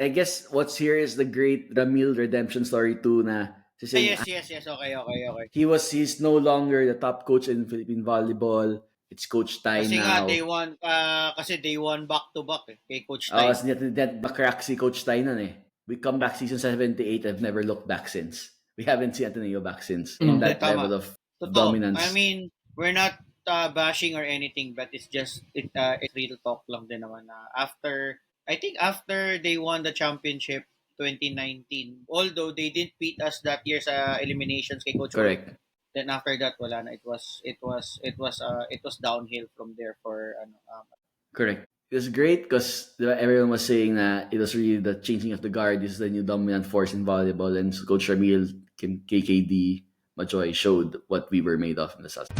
I guess what's here is the great Ramil redemption story too na saying Yes. Okay. he's no longer the top coach in Philippine volleyball. It's Coach Tai Kasi nga now. they won back to back kay Coach Tai. Net back si Coach Tai nun eh. We come back season 78. I've never looked back since. We haven't seen Ateneo back since. That Tama. level of Totoo. dominance. I mean, we're not bashing or anything, but it's just it's real talk lang din naman na I think after they won the championship 2019, although they didn't beat us that year sa eliminations kay Coach Correct. Correct. Then after that wala na, it was downhill from there for Correct. It was great because everyone was saying that it was really the changing of the guard. This is the new dominant force in volleyball, and Coach Ramil, KKD, Majoy showed what we were made of in the South.